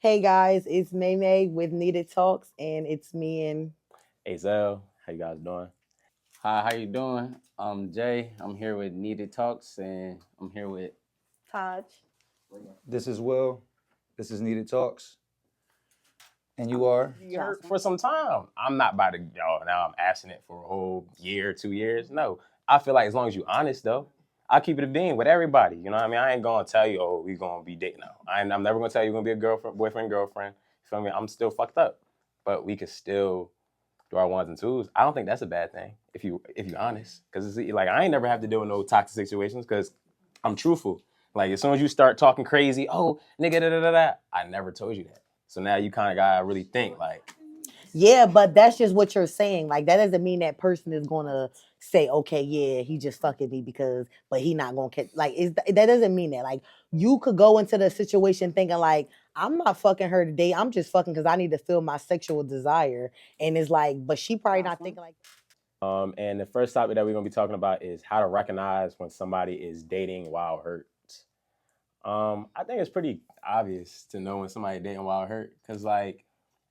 Hey guys, it's May May with Needed Talks, and it's me and Hey Zell, how you guys doing? Hi, how you doing? I'm Jay. I'm here with Needed Talks, and I'm here with. Taj. This is Will. This is Needed Talks. And you are? You heard Jocelyn. for some time. I'm not about to now I'm abstinent for a whole year, 2 years. No. I feel like as long as you honest though, I keep it a being with everybody. You know what I mean? I ain't gonna tell you, oh, we gonna be dating now. I'm never gonna tell you we're gonna be a girlfriend, boyfriend, girlfriend. You feel me? I'm still fucked up. But we can still do our ones and twos. I don't think that's a bad thing if you honest. Cause it's like I ain't never have to deal with no toxic situations because I'm truthful. Like as soon as you start talking crazy, oh nigga da da da da, I never told you that. So now you kind of gotta really think like, Yeah, but that's just what you're saying. Like that doesn't mean that person is gonna say, okay, yeah, he just fucking me because, but he not gonna catch. Like, that doesn't mean that. Like, you could go into the situation thinking like, I'm not fucking her today. I'm just fucking because I need to feel my sexual desire, and it's like, but she probably not Jocelyn. thinking like. and the first topic that we're gonna be talking about is how to recognize when somebody is dating while hurt. I think it's pretty obvious to know when somebody dating while hurt, cause like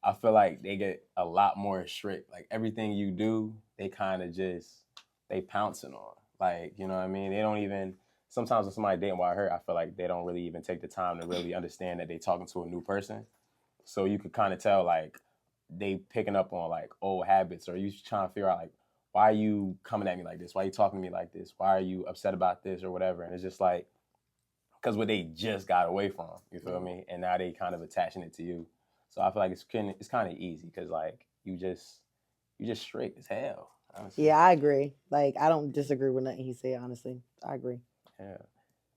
I feel like they get a lot more strict. Like everything you do, they kind of just they pouncing on. Like you know what I mean? They don't even. Sometimes when somebody dating while hurt, I feel like they don't really even take the time to really understand that they talking to a new person. So you could kind of tell like they picking up on like old habits, or you trying to figure out like why are you coming at me like this? Why are you talking to me like this? Why are you upset about this or whatever? And it's just like because what they just got away from, you feel me? And now they kind of attaching it to you. So I feel like it's kind of easy because like you just straight as hell, honestly. Yeah, I agree. Like, I don't disagree with nothing he said. Honestly, I agree. Yeah,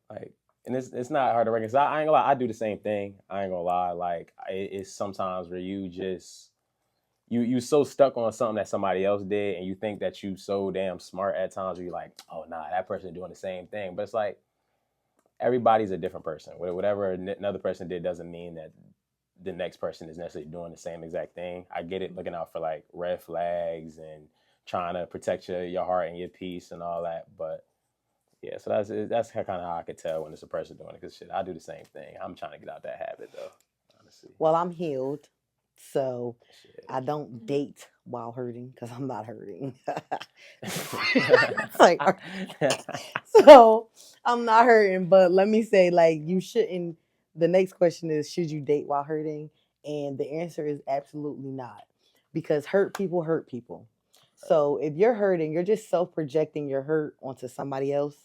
like and it's not hard to reconcile. I ain't gonna lie, I do the same thing. I ain't gonna lie, like it's sometimes where you just you so stuck on something that somebody else did, and you think that you so damn smart at times. Where you're like, oh nah, that person doing the same thing, but it's like everybody's a different person. Whatever another person did doesn't mean that the next person is necessarily doing the same exact thing. I get it, looking out for like red flags and trying to protect your heart and your peace and all that. But yeah, so that's kind of how I could tell when it's a person doing it. Because shit, I do the same thing. I'm trying to get out that habit though, honestly. Well, I'm healed, so I Shit. don't date while hurting because I'm not hurting. It's like, so I'm not hurting, but let me say, like, you shouldn't. The next question is, should you date while hurting? And the answer is absolutely not, because hurt people hurt people. So if you're hurting, you're just self projecting your hurt onto somebody else.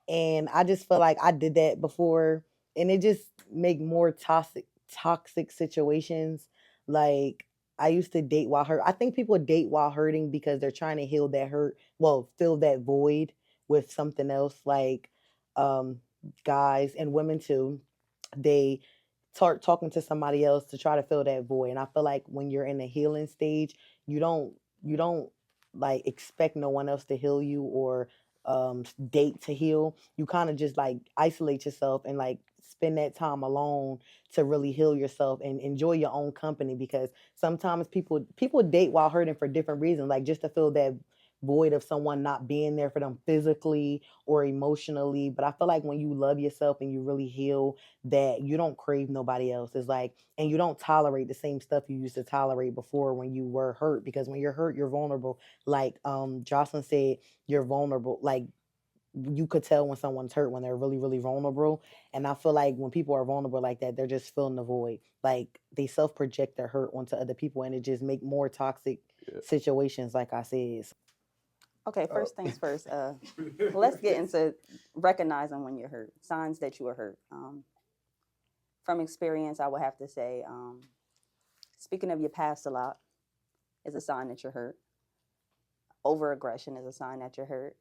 And I just feel like I did that before, and it just make more toxic situations. Like, I used to date while hurt. I think people date while hurting because they're trying to heal that hurt, well, fill that void with something else. Like, um guys and women too, they start talking to somebody else to try to fill that void. And I feel like when you're in the healing stage, you don't like expect no one else to heal you, or date to heal. You kind of just like isolate yourself and like spend that time alone to really heal yourself and enjoy your own company, because sometimes people date while hurting for different reasons, like just to fill that void of someone not being there for them physically or emotionally. But I feel like when you love yourself and you really heal, that you don't crave nobody else. It's like, and you don't tolerate the same stuff you used to tolerate before when you were hurt, because when you're hurt, you're vulnerable. Like Jocelyn said, you're vulnerable. Like, you could tell when someone's hurt when they're really, really vulnerable. And I feel like when people are vulnerable like that, they're just filling the void. Like, they self project their hurt onto other people, and it just make more toxic Yeah. situations, like I said. Okay, Oh. first things first. Let's get into recognizing when you're hurt. Signs that you are hurt. From experience, I would have to say, speaking of your past a lot is a sign that you're hurt. Over aggression is a sign that you're hurt.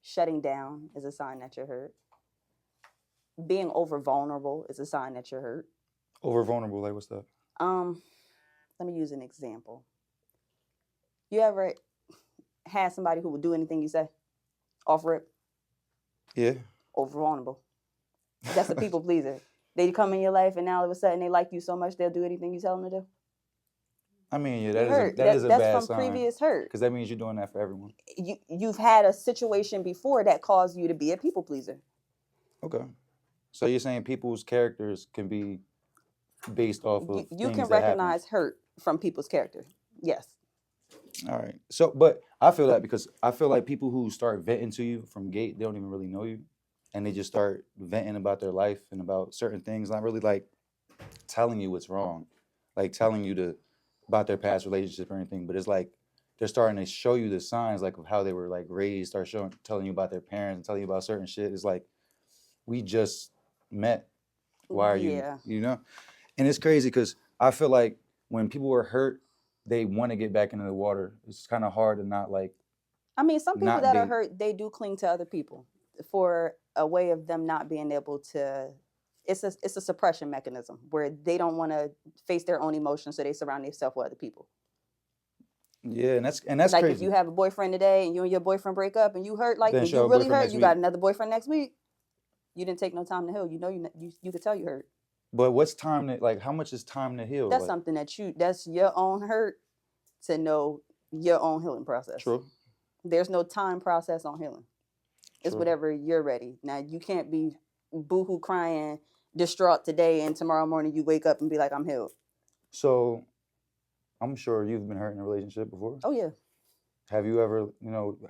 Shutting down is a sign that you're hurt. Being over vulnerable is a sign that you're hurt. Over vulnerable, like what's that? Um, Let me use an example. You ever had somebody who would do anything you say off rip? Yeah. Over vulnerable. That's a people pleaser. They come in your life and now all of a sudden they like you so much they'll do anything you tell them to do. I mean, yeah, You hurt. that is a That's bad from sign previous hurt. because that means you're doing that for everyone. You've had a situation before that caused you to be a people pleaser. Okay. So you're saying people's characters can be based off of You things can that happen. recognize hurt from people's character. Yes. All right. So, but I feel that because I feel like people who start venting to you from gate, they don't even really know you, and they just start venting about their life and about certain things, not really like telling you what's wrong, like telling you about their past relationship or anything. But it's like they're starting to show you the signs, like of how they were like raised, start telling you about their parents and telling you about certain shit. It's like we just met. Why are you, Yeah. you know? And it's crazy because I feel like when people are hurt, they want to get back into the water. It's kind of hard to not like I mean, some people not that are date. hurt, they do cling to other people for a way of them not being able to. It's a suppression mechanism where they don't want to face their own emotions, so they surround themselves with other people. Yeah, and that's Like crazy. if you have a boyfriend today and you and your boyfriend break up and you hurt, like Then and show you a really boyfriend hurt, next you week. got another boyfriend next week. You didn't take no time to heal. You know you could tell you hurt. But what's time to like? How much is time to heal? That's Like, something that's your own hurt to know your own healing process. true. There's no time process on healing. It's True. whatever you're ready. Now you can't be boohoo crying, distraught today, and tomorrow morning you wake up and be like, I'm healed. So, I'm sure you've been hurt in a relationship before. Oh yeah. Have you ever,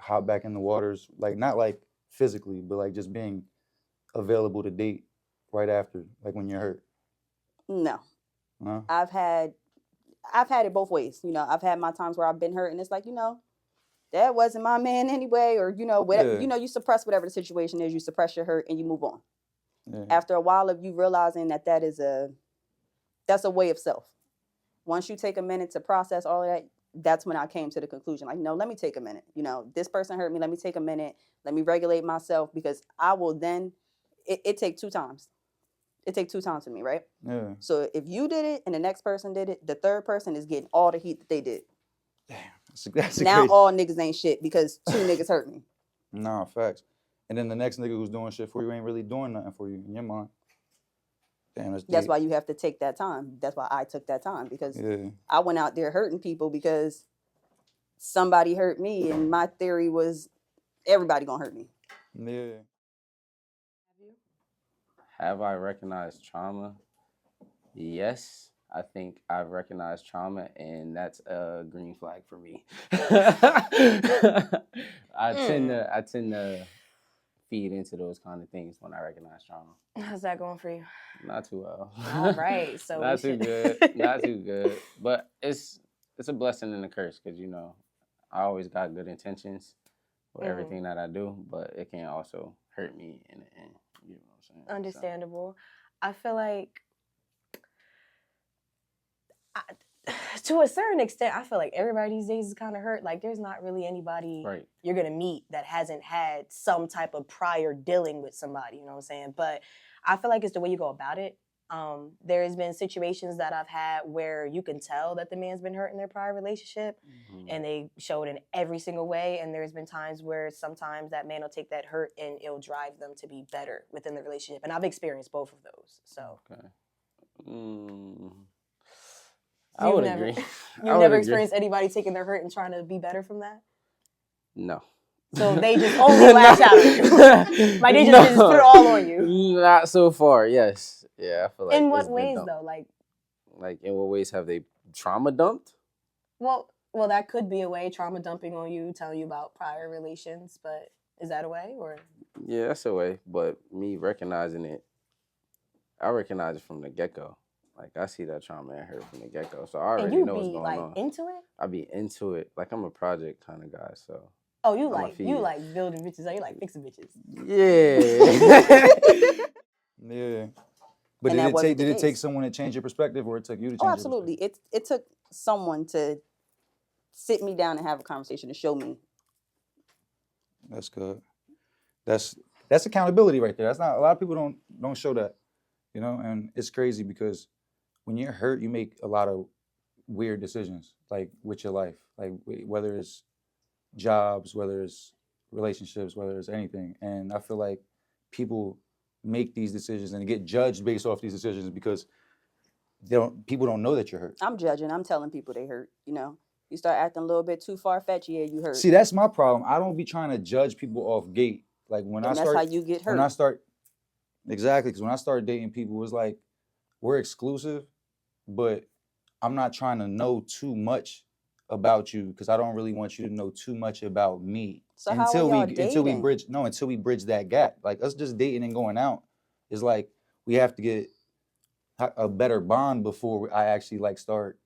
hopped back in the waters, like not like physically, but like just being available to date right after, like when you're hurt? No. No? I've had it both ways. I've had my times where I've been hurt and it's like, that wasn't my man anyway, or whatever, Yeah. you suppress whatever the situation is, you suppress your hurt and you move on. Yeah. After a while of you realizing that's a way of self. Once you take a minute to process all of that, that's when I came to the conclusion, like, no, let me take a minute. This person hurt me. Let me take a minute. Let me regulate myself, because I will then, it take 2 times. It take 2 times for me, right? Yeah. So if you did it and the next person did it, the third person is getting all the heat that they did. Damn. That's Now crazy. all niggas ain't shit because 2 niggas hurt me. Nah, facts. And then the next nigga who's doing shit for you ain't really doing nothing for you in your mind. Damn, that's That's deep. why you have to take that time. That's why I took that time, because Yeah. I went out there hurting people because somebody hurt me, and my theory was everybody gonna hurt me. Yeah. Have I recognized trauma? Yes, I think I've recognized trauma, and that's a green flag for me. I tend to feed into those kind of things when I recognize trauma. How's that going for you? Not too well. All right, so not we too should- good. Not too good. But it's a blessing and a curse, because I always got good intentions with everything that I do, but it can also hurt me in the end. You know what I'm saying? Understandable. I feel like, to a certain extent, I feel like everybody these days is kind of hurt. Like, there's not really anybody Right. you're going to meet that hasn't had some type of prior dealing with somebody, you know what I'm saying? But I feel like it's the way you go about it. There's been situations that I've had where you can tell that the man's been hurt in their prior relationship, and they show it in every single way. And there's been times where sometimes that man will take that hurt and it'll drive them to be better within the relationship. And I've experienced both of those. So Okay. I would agree. You've never experienced anybody taking their hurt and trying to be better from that? No. So they just only lash out at you. Like, they just put it all on you. Not so far, yes. Yeah, I feel like In it's what been ways, dumped. though? Like, in what ways have they trauma dumped? Well, that could be a way, trauma dumping on you, telling you about prior relations, but is that a way, or? Yeah, that's a way, but me recognizing it, I recognize it from the get-go. Like, I see that trauma in her from the get-go, so I already know what's going on. Into it? I be into it. Like, I'm a project kind of guy, so. Oh, you like building bitches. Oh, you like fixing bitches. Yeah. Yeah. But And did it take someone to change your perspective, or it took you to change Oh, your absolutely. It took someone to sit me down and have a conversation to show me. That's good. That's accountability right there. That's not, a lot of people don't show that, and it's crazy because when you're hurt, you make a lot of weird decisions, like with your life, like whether it's jobs, whether it's relationships, whether it's anything. And I feel like people make these decisions and get judged based off these decisions because people don't know that you're hurt. I'm judging. I'm telling people they hurt. You start acting a little bit too far-fetched, yeah, you hurt. See, that's my problem. I don't be trying to judge people off gate. Like that's how you get hurt. Exactly, because when I start dating people, it's like we're exclusive, but I'm not trying to know too much about you because I don't really want you to know too much about me So how are y'all until we dating? bridge that gap. Like us just dating and going out is like we have to get a better bond before I actually like start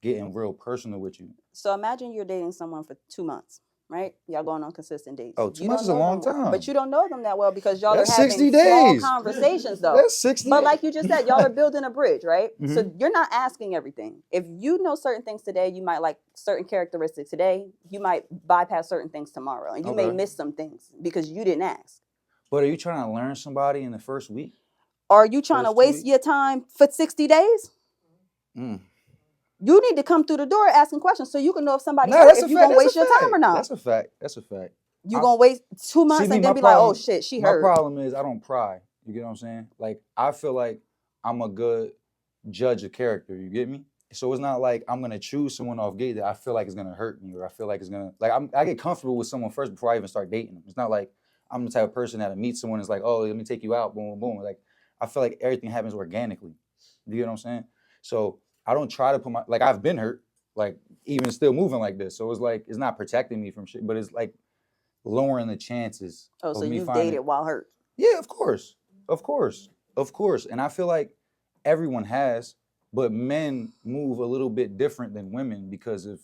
getting real personal with you. So imagine you're dating someone for 2 months, right? Y'all going on consistent dates. Oh, 2 You months don't is a know long them, time. but you don't know them that well because y'all That's are having 60 small days. conversations though. That's 60 But like you just said, y'all are building a bridge, right? So Mhm. you're not asking everything. If you know certain things today, you might like certain characteristics today. You might bypass certain things tomorrow, and you may Okay. miss some things because you didn't ask. But are you trying to learn somebody in the first week? Are you trying to First 2 waste weeks? your time for 60 days? Mm. You need to come through the door asking questions so you can know if somebody No, hurt, that's a if you're fact. gonna That's a waste your time fact. or not. That's a fact. That's a fact. You gonna waste 2 months See, me, and then my be like, oh problem- shit, she My hurt. problem is I don't pry. You get what I'm saying? Like I feel like I'm a good judge of character. You get me? So it's not like I'm gonna choose someone off gate that I feel like is gonna hurt me or I feel like it's gonna like I get comfortable with someone first before I even start dating them. It's not like I'm the type of person that meet someone and is like, oh, let me take you out, boom, boom. Like I feel like everything happens organically. You get what I'm saying? So I don't try to put my like I've been hurt, like even still moving like this. So it's like it's not protecting me from shit, but it's like lowering the chances Oh, of so me you've finding. dated while hurt. Yeah, of course, of course, of course. And I feel like everyone has, but men move a little bit different than women because of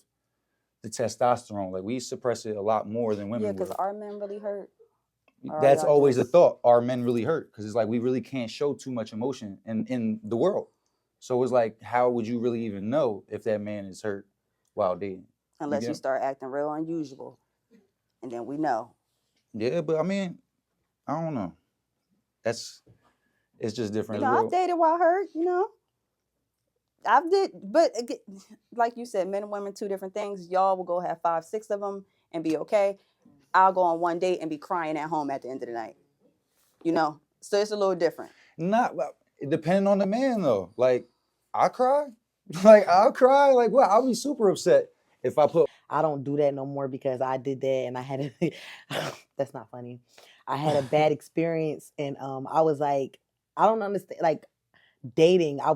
the testosterone. Like we suppress it a lot more than Yeah, women because will. are men really hurt? Or are That's y'all always the just thought. Are men really hurt? Because it's like we really can't show too much emotion in the world. So it's like, how would you really even know if that man is hurt while dating? unless get you him? start acting real unusual, and then we know. Yeah, but I mean, I don't know. It's just You different. know, I've dated while hurt. You know, I've did, but like you said, men and women, two different things. Y'all will go have 5, 6 of them and be okay. I'll go on one date and be crying at home at the end of the night. You know, so it's a little different. Not depending on the man though. Like I cry, like I'll cry. Like what? I'll be super upset if I put. I don't do that no more because I did that and I had a that's not funny. I had a bad experience and I was like, I don't understand like dating. I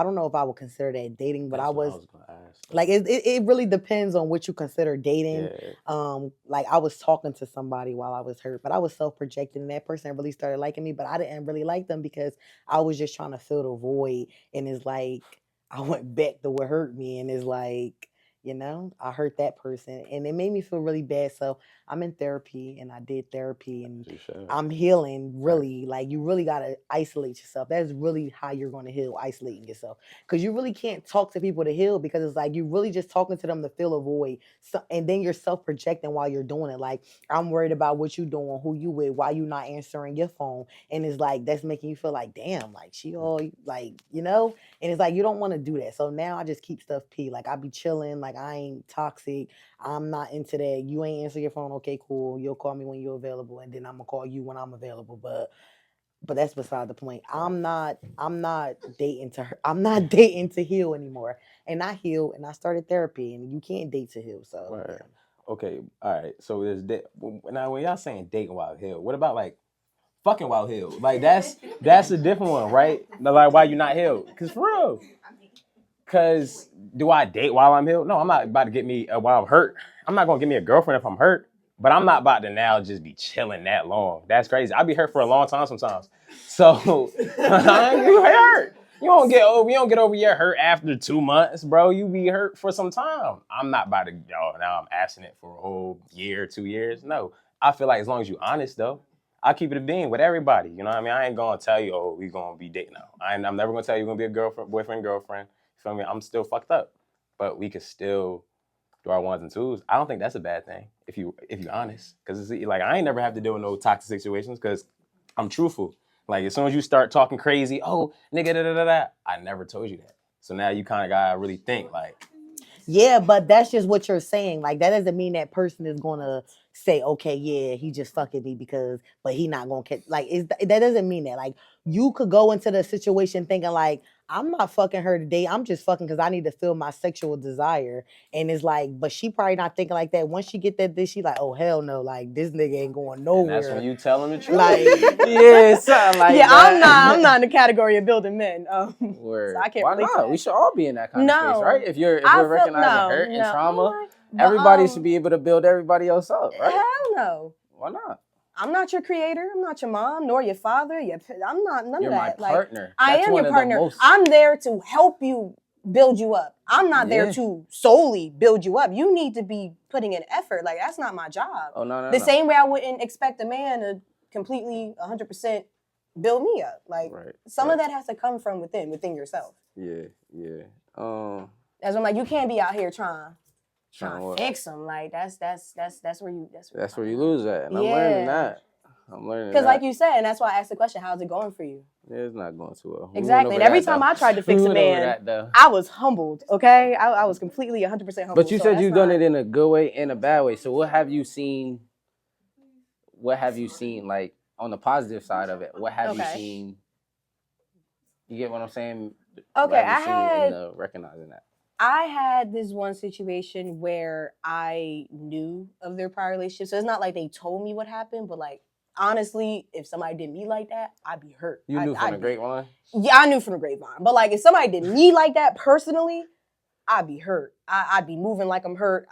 don't know if I would consider that dating, but That's I what I was was gonna ask. like it really depends on what you consider dating. Yeah. Like I was talking to somebody while I was hurt, but I was self-projecting and that person really started liking me, but I didn't really like them because I was just trying to fill the void and it's like I went back to what hurt me and it's like I hurt that person and it made me feel really bad. So I'm in therapy and I did therapy and You should. I'm healing really. Like you really gotta isolate yourself. That's really how you're gonna heal, isolating yourself. Because you really can't talk to people to heal because it's like you really just talking to them to fill a void. So, and then you're self-projecting while you're doing it. Like I'm worried about what you doing, who you with, why you not answering your phone. And it's like that's making you feel like, damn, like she all like, and it's like you don't want to do that. So now I just keep stuff pee. Like I be chilling, like I ain't toxic. I'm not into that. You ain't answer your phone, okay, cool. You'll call me when you're available, and then I'm gonna call you when I'm available. But that's beside the point. I'm not dating to her. I'm not dating to heal anymore. And I heal and I started therapy and you can't date to heal. So Word. yeah. Okay. All right. So there's now when y'all saying dating while healed, what about like fucking while healed? Like that's a different one, right? Like why you not healed? Cause for real. Cause do I date while I'm healed? No, I'm not about to get me while I'm hurt. I'm not gonna get me a girlfriend if I'm hurt. But I'm not about to now just be chilling that long. That's crazy. I'll be hurt for a long time sometimes. So you hurt. You don't get over your hurt after 2 months, bro. You be hurt for some time. I'm not about to now I'm abstinent for a whole year, 2 years. No. I feel like as long as you honest though, I'll keep it a being with everybody. You know what I mean? I ain't gonna tell you, oh, we gonna be dating now. I'm never gonna tell you we're gonna be a girlfriend, boyfriend, girlfriend. You feel me? I'm still fucked up. But we could still do our ones and twos. I don't think that's a bad thing if you honest. Cause it's like I ain't never have to deal with no toxic situations because I'm truthful. Like as soon as you start talking crazy, oh nigga da da da da, I never told you that. So now you kind of gotta really think like, Yeah, but that's just what you're saying. Like that doesn't mean that person is gonna say, okay, yeah, he just fucking me because, but he not gonna catch. Like that doesn't mean that. Like you could go into the situation thinking like, I'm not fucking her today. I'm just fucking because I need to feel my sexual desire. And it's like, but she probably not thinking like that. Once she get that dish, she like, oh hell no, like this nigga ain't going And that's when nowhere. you tell them the truth. Like, yeah, something like yeah, that. I'm not in the category of building men. Word. So I can't Why relate to not? that. We should all be in that kind of space, No. right? If we're I feel- recognizing hurt and trauma, everybody should be able to build everybody else up, right? Hell no. Why not? I'm not your creator. I'm not your mom, nor your father. I'm not none You're of my that. Like, partner. I That's am one your of the partner. most- I'm there to help you build you up. I'm not there Yeah. to solely build you up. You need to be putting in effort. Like, that's not my job. Oh no. The same way I wouldn't expect a man to completely 100% build me up. Like, Right. some of that has to come from within yourself. Yeah. That's when I'm like, you can't be out here trying Trying to what? fix them. Like, that's where you That's where you lose at, and I'm Yeah. learning that. Because like you said, and that's why I asked the question, how's it going for you? Yeah, it's not going too well. Exactly. And every time I tried to fix a man, I was humbled, okay? I was completely 100% humbled. But you so said that's you've done not- it in a good way and a bad way. So what have you seen? What have you seen, like, on the positive side of it? What have you Okay. seen? You get what I'm saying? Okay, What have you seen in recognizing that? I had this one situation where I knew of their prior relationship. So it's not like they told me what happened, but like, honestly, if somebody did me like that, I'd be hurt. You knew from the grapevine? Yeah, I knew from the grapevine. But like, if somebody did me like that personally, I'd be hurt. I'd be moving like I'm hurt.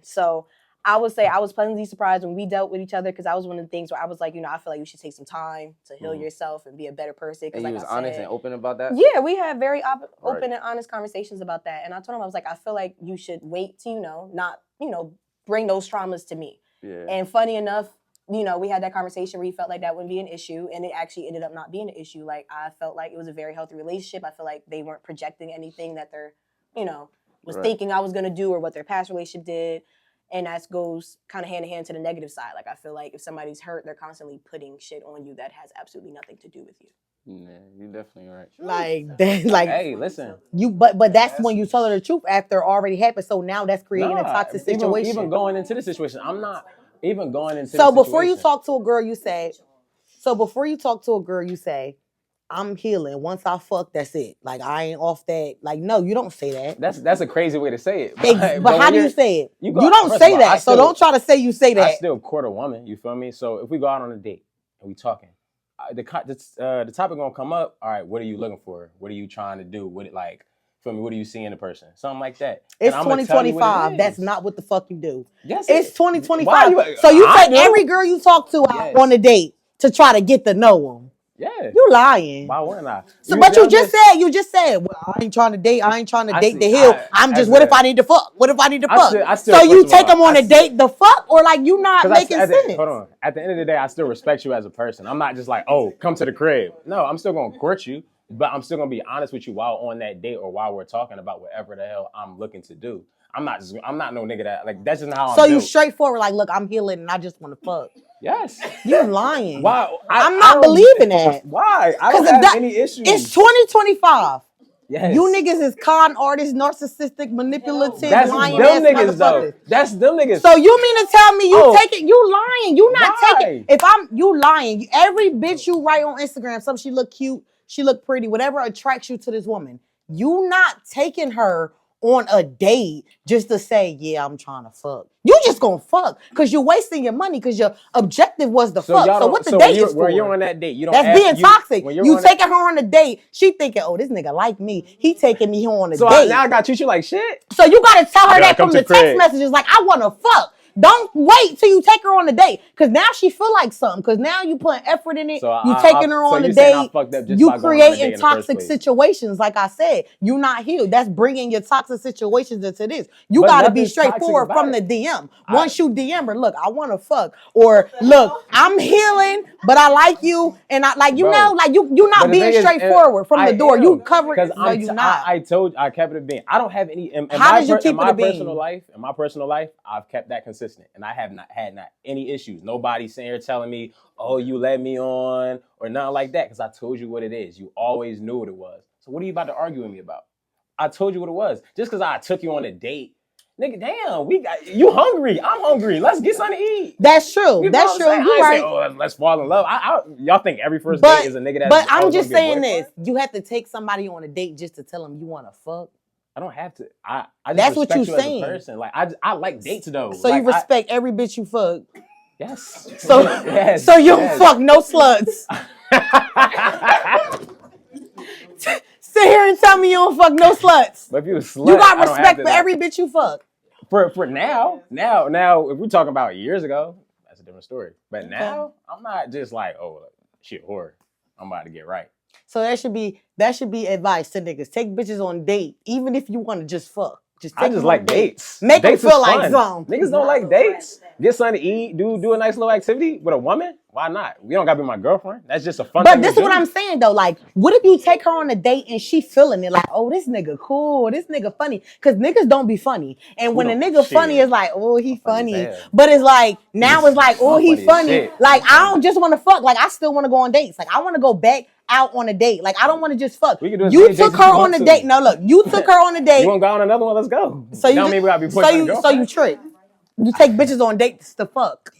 So I would say I was pleasantly surprised when we dealt with each other, because that was one of the things where I was like, I feel like you should take some time to heal yourself and be a better person. And like you was I honest said, and open about that? Yeah, we had very open Right. and honest conversations about that. And I told him, I was like, I feel like you should wait to, not, bring those traumas to me. Yeah. And funny enough, we had that conversation where he felt like that wouldn't be an issue, and it actually ended up not being an issue. Like, I felt like it was a very healthy relationship. I feel like they weren't projecting anything that they're, was Right. thinking I was gonna do or what their past relationship did. And that goes kind of hand in hand to the negative side. Like, I feel like if somebody's hurt, they're constantly putting shit on you that has absolutely nothing to do with you. Yeah, you're definitely right. like that, like Hey, listen. you, but that's when you tell her the truth after it already happened. So now that's creating a toxic situation. Even going into the situation, I'm not even going into. So the before you situation. talk to a girl, you say, I'm healing. Once I fuck, that's it. Like, I ain't off that. Like, no, you don't say that. That's a crazy way to say it. But how do you say it? you You, go- don't first say of all, I that. So still- don't try to say you say I that. still court a woman. You feel me? So if we go out on a date and we talking, the topic gonna come up. All right, what are you looking for? What are you trying to do? What do you see in a person? Something like that. It's And I'ma tell you what it 2025. is. That's not what the fuck you do. Yes, It's Why 2025. So you I take do. every girl you talk to out Yes. on a date to try to get to know them. Yeah. You lying. Why wouldn't I? So, but you just said, well, I ain't trying to date. I ain't trying to date the hill. I'm just, what if I need to fuck? What if I need to fuck? I still, So you first of take all, them on a date the fuck, or like you not making sense? Hold on. At the end of the day, I still respect you as a person. I'm not just like, oh, come to the crib. No, I'm still gonna court you, but I'm still gonna be honest with you while on that date or while we're talking about whatever the hell I'm looking to do. I'm not no nigga that, like, that's just how I'm So you built. straightforward, like, look, I'm healing and I just want to fuck. Yes. You lying. Why? I'm not believing that. Why? I don't 'Cause have that- any issues. It's 2025. Yes. You niggas is con artists, narcissistic, manipulative, That's lying them ass niggas though. motherfuckers. That's them niggas. So you mean to tell me you Oh. taking, you lying? You not Why? taking? You lying. Every bitch you write on Instagram, some she look cute, she look pretty, whatever attracts you to this woman, you not taking her on a date just to say, yeah, I'm trying to fuck. You just gonna fuck because you're wasting your money because your objective was to fuck. So what the date is for? When you're on that date, you don't. That's being toxic. When you're You on that- taking her on a date, she thinking, oh, this nigga like me. He taking me on a So date. now I gotta treat you like shit. So you gotta tell her You gotta that come from to the the text crib. messages, like, I wanna fuck. Don't wait till you take her on the date, cause now she feel like something. Cause now you putting effort in it. So you I- taking her so on you the saying I date. fucked up just You by going on a date in creating the first toxic place. situations. Like I said, you not healed. That's bringing your toxic situations into this. You But gotta be nothing's toxic straightforward about from the it. DM. Once you DM her, look, I wanna fuck, or look, I'm healing, but I like you, and I like you Bro. know, like you But not the being thing is, straightforward from the door. You cover it. because No, you not. I kept it a bean. I don't have any. In How my did you keep in my it a bean? personal life, in my personal life, I've kept that consistent, and I have not had any issues. Nobody sitting here telling me, "Oh, you let me on," or nothing like that. Because I told you what it is. You always knew what it was. So what are you about to argue with me about? I told you what it was. Just because I took you on a date Nigga, damn, we got you hungry. I'm hungry. Let's get something to eat. That's true. You know That's what I'm true. saying? You I ain't right. say, oh, let's fall in love. Y'all think every first But- date is a nigga that's But I'm always just gonna be a saying boyfriend? this. You have to take somebody on a date just to tell them you want to fuck. I don't have to. I just That's what respect you you saying. as a person. Like I like dates though. So like, you respect every bitch you fuck. Yes. So yes. so you don't yes. fuck no sluts. Sit here and tell me you don't fuck no sluts. But if you a slut, You got I don't have respect to for not- every bitch you fuck. For now, if we're talking about years ago, that's a different story. But now, I'm not just like, oh, shit, whore. I'm about to get right. So that should be advice to niggas. Take bitches on date, even if you want to just fuck. Just take I just them like on date. dates. Make dates them feel is like fun. something. Niggas don't like dates. Get something to eat. Do a nice little activity with a woman. Why not? We don't gotta be my girlfriend. That's just a fun But thing this to is what do. I'm saying though. Like, what if you take her on a date and she feeling it? Like, oh, this nigga cool. This nigga funny. Because niggas don't be funny. And when a don't- nigga funny, shit. it's like, oh, he I'm funny funny. as hell. But it's like, now it's like, oh, I'm he funny as funny. shit. Like, I'm I don't just want to fuck. Like, I still want to go on dates. Like, I want to go back out on a date. Like, I don't want to just fuck. We can do as You many took dates as her you on want a to. date. No, look, you took her on a date. You want to go on another one? Let's go. So you don't mean we gotta be so boyfriend and you girlfriend. trick. You take bitches on dates to fuck.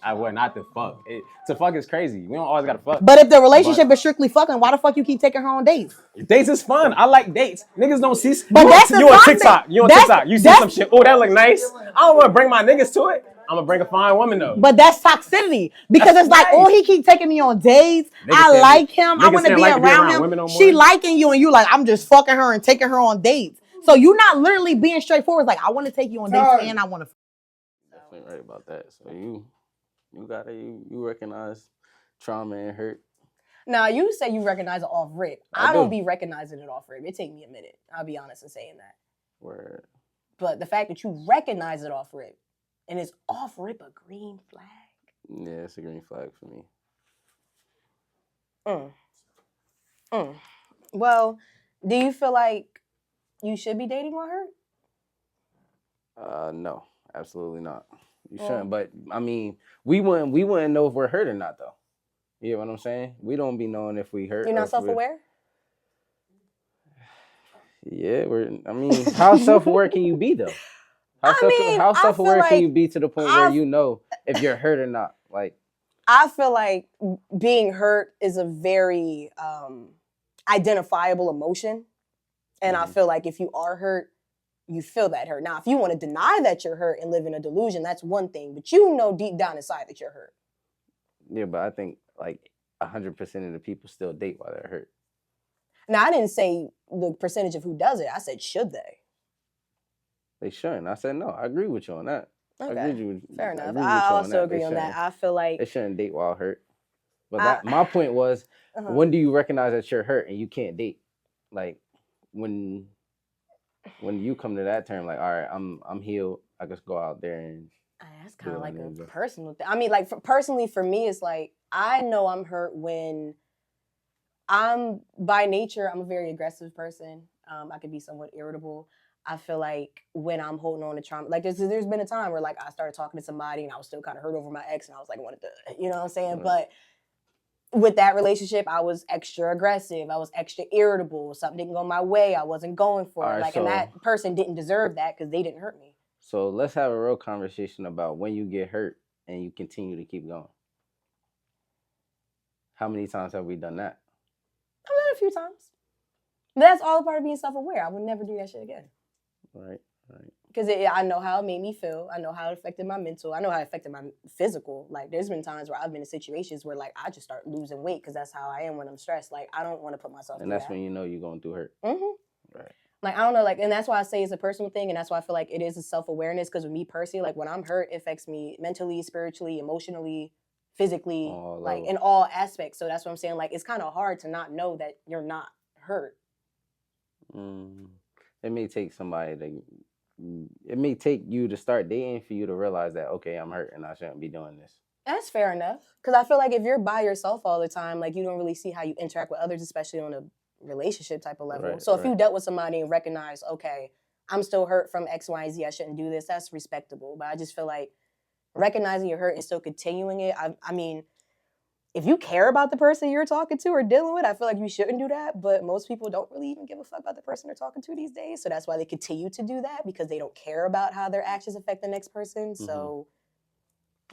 I would not to fuck. To fuck is crazy. We don't always gotta fuck. But if the relationship is strictly fucking, why the fuck you keep taking her on dates? Dates is fun. I like dates. Niggas don't see. But you that's on, the you on toxic- TikTok. You on that's- TikTok. You see that's- some shit. Oh, that look nice. I don't want to bring my niggas to it. I'm gonna bring a fine woman though. But that's toxicity because That's it's like, nice. oh, he keep taking me on dates. Niggas I can't like be- him. I niggas want to can't be like to be around around him. women no She more. liking you, and you like, I'm just fucking her and taking her on dates. So you're not literally being straightforward. Like, I want to take you on dates and I want to. Definitely right about that. So you recognize trauma and hurt. Now, you say you recognize it off rip. I I don't do. be recognizing it off rip. It take me a minute. I'll be honest in saying that. Where But the fact that you recognize it off rip and it's off rip a green flag. yeah, it's a green flag for me. Well, do you feel like you should be dating while hurt? No, absolutely not. You Well- shouldn't. But I mean, we wouldn't know if we're hurt or not, though. You know what I'm saying? We don't be knowing if we hurt. You're or not if we're- self-aware? Yeah, I mean, how self-aware can you be though? How I self-aware feel can like you be to the point where you know if you're hurt or not? Like, I feel like being hurt is a very identifiable emotion. And I feel like if you are hurt, you feel that hurt. Now, if you want to deny that you're hurt and live in a delusion, that's one thing. But you know deep down inside that you're hurt. yeah, but I think like 100% of the people still date while they're hurt. Now, I didn't say the percentage of who does it. I said, should they? They shouldn't. I said no. I agree with you on that. I Okay. agree with you. Fair I enough. agree with I you on also that. agree They on that. shouldn't. I feel like They shouldn't date while hurt. But I- my point was, uh-huh. when do you recognize that you're hurt and you can't date? Like when you come to that term, like, all right, I'm healed. I just go out there and That's kind of Yeah, like I a mean, personal thing. I mean, like personally for me, it's like I know I'm hurt when I'm by nature, I'm a very aggressive person. I could be somewhat irritable. I feel like when I'm holding on to trauma, like there's been a time where like I started talking to somebody and I was still kind of hurt over my ex and I was like, wanted to, you know what I'm saying? Right. But with that relationship, I was extra aggressive. I was extra irritable. Something didn't go my way. I wasn't going for it. Alright, Like, and that person didn't deserve that because they didn't hurt me. so let's have a real conversation about when you get hurt and you continue to keep going. How many times have we done that? I've done it a few times. That's all a part of being self-aware. I would never do that shit again. Right. Because I know how it made me feel. I know how it affected my mental. I know how it affected my physical. Like, there's been times where I've been in situations where, like, I just start losing weight because that's how I am when I'm stressed. Like, I don't want to put myself And through that's that. when you know you're going through hurt. Mm-hmm. Right. Like, I don't know, like, and that's why I say it's a personal thing, and that's why I feel like it is a self-awareness, because with me personally, like, when I'm hurt, it affects me mentally, spiritually, emotionally, physically, All like, levels. in all aspects. So that's what I'm saying. Like, it's kind of hard to not know that you're not hurt. It may take it may take you to start dating for you to realize that, okay, I'm hurt and I shouldn't be doing this. That's fair enough. Because I feel like if you're by yourself all the time, like, you don't really see how you interact with others, especially on a relationship type of level. Right, So if you right. dealt with somebody and recognized, okay, I'm still hurt from X, Y, and Z, I shouldn't do this, that's respectable. But I just feel like recognizing you're hurt and still continuing it, I mean, if you care about the person you're talking to or dealing with, I feel like you shouldn't do that. But most people don't really even give a fuck about the person they're talking to these days. So that's why they continue to do that, because they don't care about how their actions affect the next person. So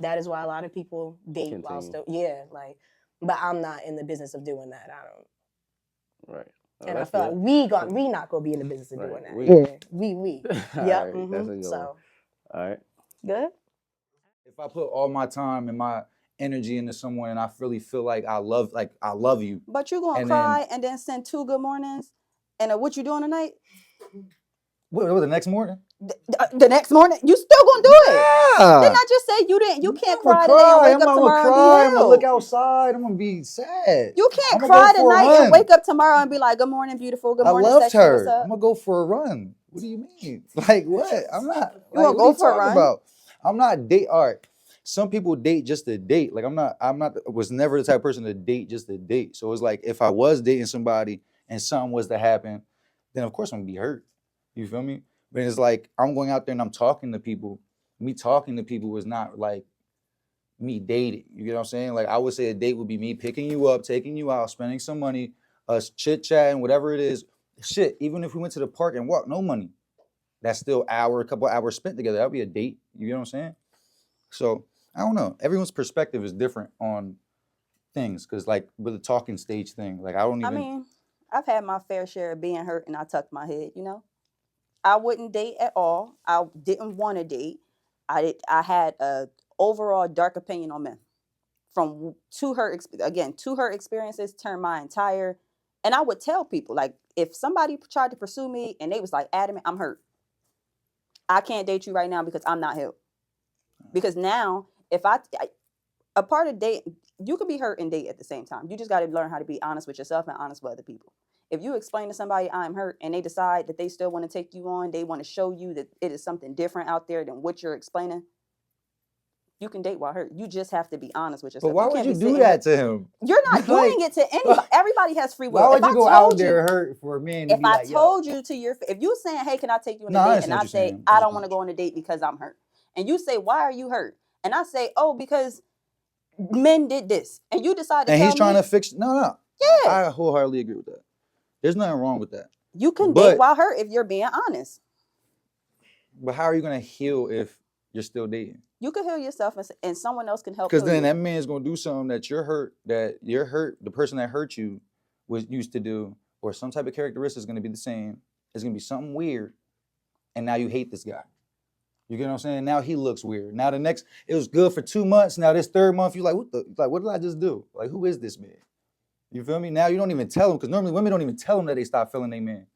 that is why a lot of people date while Continue. still, like, but I'm not in the business of doing that. I don't. Right. Oh, And I that's feel good. like we not gonna be in the business of Right. doing that. We. Yeah, we. All Yep. right, that's a good one. So All right. good. If I put all my time and my energy into someone and I really feel like I love you. But you gonna And cry and then send 2 good mornings and what you doing tonight? What the next morning? The next morning, you still gonna do it. Yeah. Didn't I just say you didn't? You can't I'ma cry today and wake I'm up not tomorrow gonna and cry. be I'm gonna look healed. outside. I'm gonna be sad. You can't I'ma cry go for a tonight and run. wake up tomorrow and be like, "Good morning, beautiful. Good I morning, loved sexy. What's her. up?" I'm gonna go for a run. What do you mean? Like what? I'm not. You Like, gonna what go are you for a talking run? about? I'm not date. All right. Some people date just to date. Like I'm not. Was never the type of person to date just to date. So it's like if I was dating somebody and something was to happen, then of course I'm gonna be hurt. You feel me? But it's like I'm going out there and I'm talking to people. Me talking to people is not like me dating. You get what I'm saying? Like I would say a date would be me picking you up, taking you out, spending some money, us chit-chatting, whatever it is. Shit, even if we went to the park and walked, no money. That's still a couple hours spent together. That'd be a date. You get what I'm saying? So I don't know. Everyone's perspective is different on things. Cause like with the talking stage thing, like I don't I even mean, I've had my fair share of being hurt, and I tucked my head. I wouldn't date at all. I didn't want to date. I had a overall dark opinion on men. From to her again to her experiences turned my entire. And I would tell people, like, if somebody tried to pursue me and they was like adamant, I'm hurt. I can't date you right now because I'm not healed. Because now, if a part of date, you can be hurt and date at the same time. You just got to learn how to be honest with yourself and honest with other people. If you explain to somebody I'm hurt and they decide that they still want to take you on, they want to show you that it is something different out there than what you're explaining, you can date while hurt. You just have to be honest with yourself. But why You would can't you be do sitting that here- to him? You're not Like, doing it to anybody. Everybody has free will. Why would If you I go out told there you, hurt for a man to if be I like, yo? told you to your, if you saying, hey, can I take you on a No, I date? understand And I what you're say, saying. I don't want to go on a date because I'm hurt. And you say, why are you hurt? And I say, oh, because men did this. And you decide to And tell he's trying me, to fix. No. yeah, I wholeheartedly agree with that. There's nothing wrong with that. you can But- date while hurt if you're being honest. But how are you gonna heal if you're still dating? You can heal yourself and someone else can help Because heal then you. that man's gonna do something that you're hurt, the person that hurt you was used to do, or some type of characteristic is gonna be the same. It's gonna be something weird, and now you hate this guy. You get what I'm saying? Now he looks weird. Now it was good for 2 months. Now this third month, you're like, what did I just do? Like, who is this man? You feel me? Now you don't even tell them, because normally women don't even tell them that they stop feeling their man.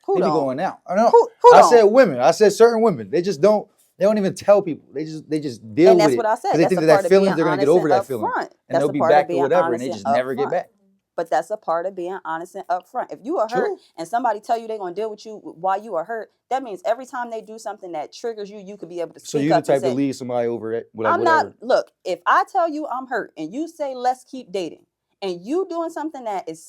Who They be don't? going out. I know. Who I don't? said women. I said certain women. They just don't. They don't even tell people. They just deal And with that's it. what I said. 'Cause they That's think a that part of feelings being they're gonna honest get over and that feeling, upfront. and That's they'll a be part of back or being whatever, and honest they and just never get upfront. back. But that's a part of being honest and upfront. If you are hurt True. and somebody tell you they're gonna deal with you while you are hurt, that means every time they do something that triggers you, you could be able to So speak you the up and type to say, leave somebody over it, like I'm whatever. not. Look, if I tell you I'm hurt and you say let's keep dating, and you doing something that is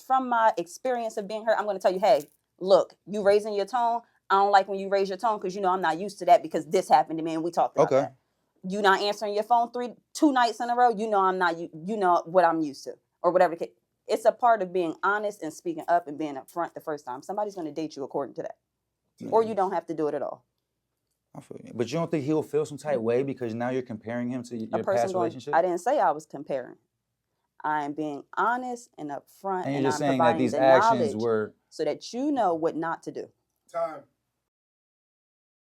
from my experience of being hurt, I'm gonna tell you, hey, look, you raising your tone. I don't like when you raise your tone because I'm not used to that because this happened to me and we talked about Okay. that. You not answering your phone 2 nights in a row. I'm not. You know what I'm used to or whatever. It's a part of being honest and speaking up and being upfront the first time. Somebody's gonna date you according to that, or you don't have to do it at all. I feel you. But you don't think he'll feel some type of way because now you're comparing him to your past relationship? I didn't say I was comparing. I am being honest and upfront, And and you're just I'm saying that providing these the actions knowledge were. so that you know what not to do. Time.